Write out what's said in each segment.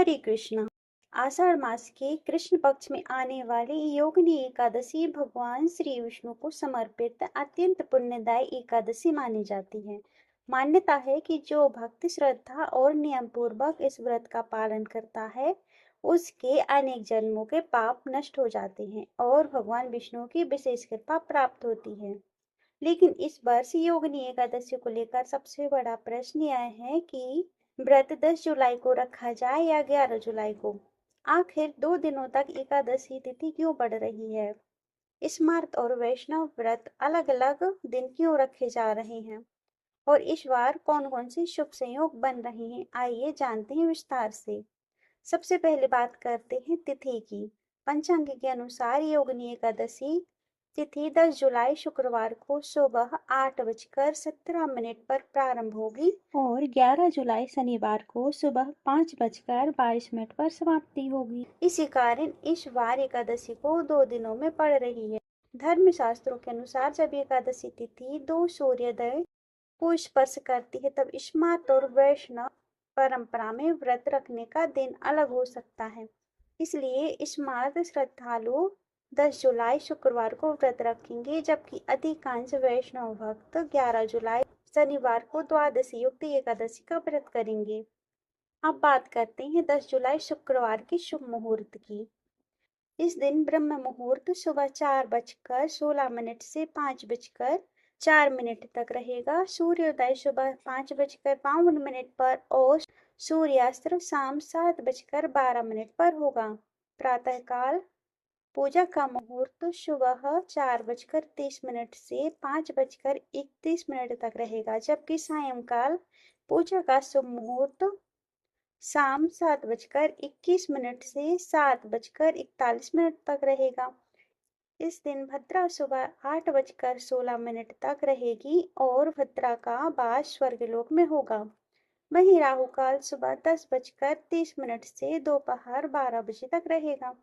हरे कृष्णा। आषाढ़ मास के कृष्ण पक्ष में आने वाली योगिनी एकादशी भगवान श्री विष्णु को समर्पित अत्यंत पुण्यदायी एकादशी मानी जाती है। मान्यता है कि जो भक्त श्रद्धा और नियम पूर्वक इस व्रत का पालन करता है उसके अनेक जन्मों के पाप नष्ट हो जाते हैं और भगवान विष्णु की विशेष कृपा प्राप्त होती है। लेकिन इस वर्ष योगिनी एकादशी को लेकर सबसे बड़ा प्रश्न यह है कि व्रत 10 जुलाई को रखा जाए या 11 जुलाई को। आखिर 2 दिनों तक एकादशी तिथि क्यों बढ़ रही है? स्मार्त और वैष्णव व्रत अलग अलग दिन क्यों रखे जा रहे हैं और इस बार कौन कौन से शुभ संयोग बन रहे हैं, आइए जानते हैं विस्तार से। सबसे पहले बात करते हैं तिथि की। पंचांग के अनुसार योगिनी एकादशी तिथि 10 जुलाई शुक्रवार को सुबह 8:17 पर प्रारंभ होगी और 11 जुलाई शनिवार को सुबह 5:22 पर समाप्ति होगी। इसी कारण इस बार एकादशी को 2 दिनों में पड़ रही है। धर्म शास्त्रों के अनुसार जब एकादशी तिथि 2 सूर्योदय को स्पर्श करती है तब स्मार्त और वैष्णव परंपरा में व्रत रखने का दिन अलग हो सकता है। इसलिए स्मार्त श्रद्धालु 10 जुलाई शुक्रवार को व्रत रखेंगे, जबकि अधिकांश वैष्णव भक्त 11 जुलाई शनिवार को द्वादशी युक्त एकादशी का व्रत करेंगे। अब बात करते हैं 10 जुलाई शुक्रवार के शुभ मुहूर्त की। इस दिन ब्रह्म मुहूर्त सुबह 4:16 से 5:04 तक रहेगा। सूर्योदय सुबह 5:52 पर और सूर्यास्त शाम 7:12 पर होगा। प्रातःकाल पूजा का मुहूर्त सुबह 4:30 से 5:31 तक रहेगा, जबकि सायंकाल पूजा का शुभ मुहूर्त शाम 7:21 से 7:41 तक रहेगा। इस दिन भद्रा सुबह 8:16 तक रहेगी और भद्रा का वास स्वर्गलोक में होगा। वहीं राहु काल सुबह 10:30 से दोपहर 12 बजे तक रहेगा।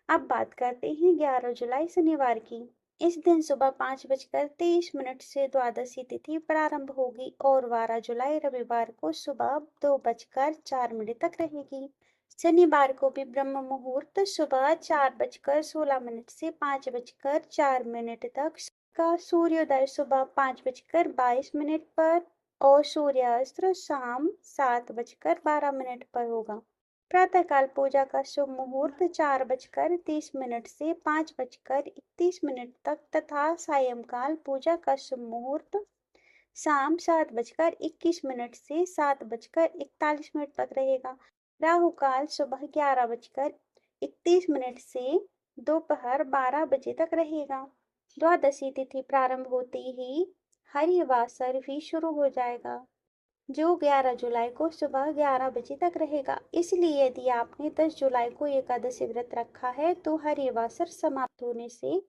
अब बात करते हैं 11 जुलाई शनिवार की। इस दिन सुबह 5:23 से द्वादशी तिथि प्रारंभ होगी और 12 जुलाई रविवार को सुबह 2:04 तक रहेगी। शनिवार को भी ब्रह्म मुहूर्त सुबह 4:16 से 5:04 तक का सूर्योदय सुबह 5:22 पर और सूर्यास्त शाम 7:12 पर होगा। प्रातःकाल पूजा का शुभ मुहूर्त 4:30 से 5:31 तक तथा सायंकाल पूजा का शुभ मुहूर्त शाम 7:21 से 7:41 तक रहेगा। राहु काल सुबह 11:31 से दोपहर 12 बजे तक रहेगा। द्वादशी तिथि प्रारंभ होते ही हरिवासर भी शुरू हो जाएगा, जो 11 जुलाई को सुबह 11 बजे तक रहेगा। इसलिए यदि आपने 10 जुलाई को एकादशी व्रत रखा है तो हरिवासर समाप्त होने से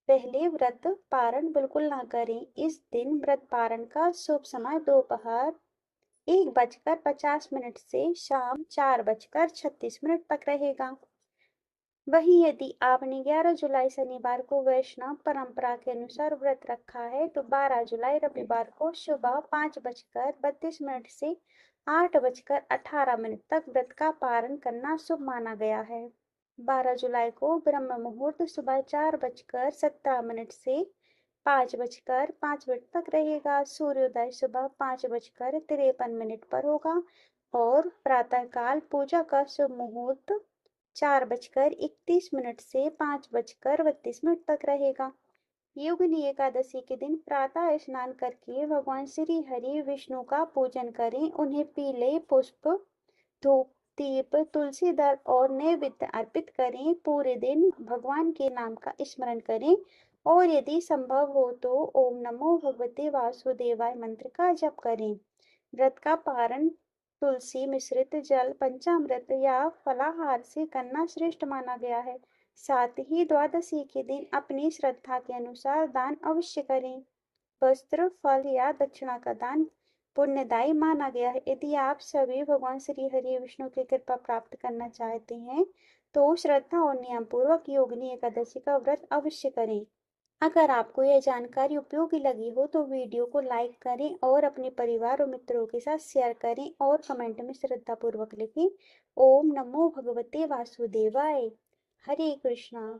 पहले व्रत पारण बिल्कुल ना करें। इस दिन व्रत पारण का शुभ समय दोपहर 1:50 से शाम 4:36 तक रहेगा। वहीं यदि आपने 11 जुलाई शनिवार को वैष्णव परंपरा के अनुसार व्रत रखा है तो 12 जुलाई रविवार को सुबह 5:32 से 8:18 तक व्रत का पारण करना शुभ माना गया है। 12 जुलाई को ब्रह्म मुहूर्त सुबह 4:17 से 5:05 तक रहेगा। सूर्योदय सुबह 5:53 पर होगा और प्रातःकाल पूजा का शुभ मुहूर्त 4:31 से 5:32 तक रहेगा। योगिनी एकादशी के दिन प्रातः स्नान करके भगवान श्री हरि विष्णु का पूजन करें। उन्हें पीले पुष्प, धूप, दीप, तुलसी दल और नैवेद्य अर्पित करें। पूरे दिन भगवान के नाम का स्मरण करें और यदि संभव हो तो ओम नमो भगवते वासुदेवाय मंत्र का जप करें। व्रत का पारण तुलसी मिश्रित जल, पंचामृत या फलाहार से करना श्रेष्ठ माना गया है। साथ ही द्वादशी के दिन अपनी श्रद्धा के अनुसार दान अवश्य करें। वस्त्र, फल या दक्षिणा का दान पुण्यदायी माना गया है। यदि आप सभी भगवान श्री हरि विष्णु की कृपा प्राप्त करना चाहते हैं तो श्रद्धा और नियम पूर्वक योगिनी एकादशी का व्रत अवश्य करें। अगर आपको यह जानकारी उपयोगी लगी हो तो वीडियो को लाइक करें और अपने परिवार और मित्रों के साथ शेयर करें और कमेंट में श्रद्धापूर्वक लिखें। ओम नमो भगवते वासुदेवाय। हरे कृष्णा।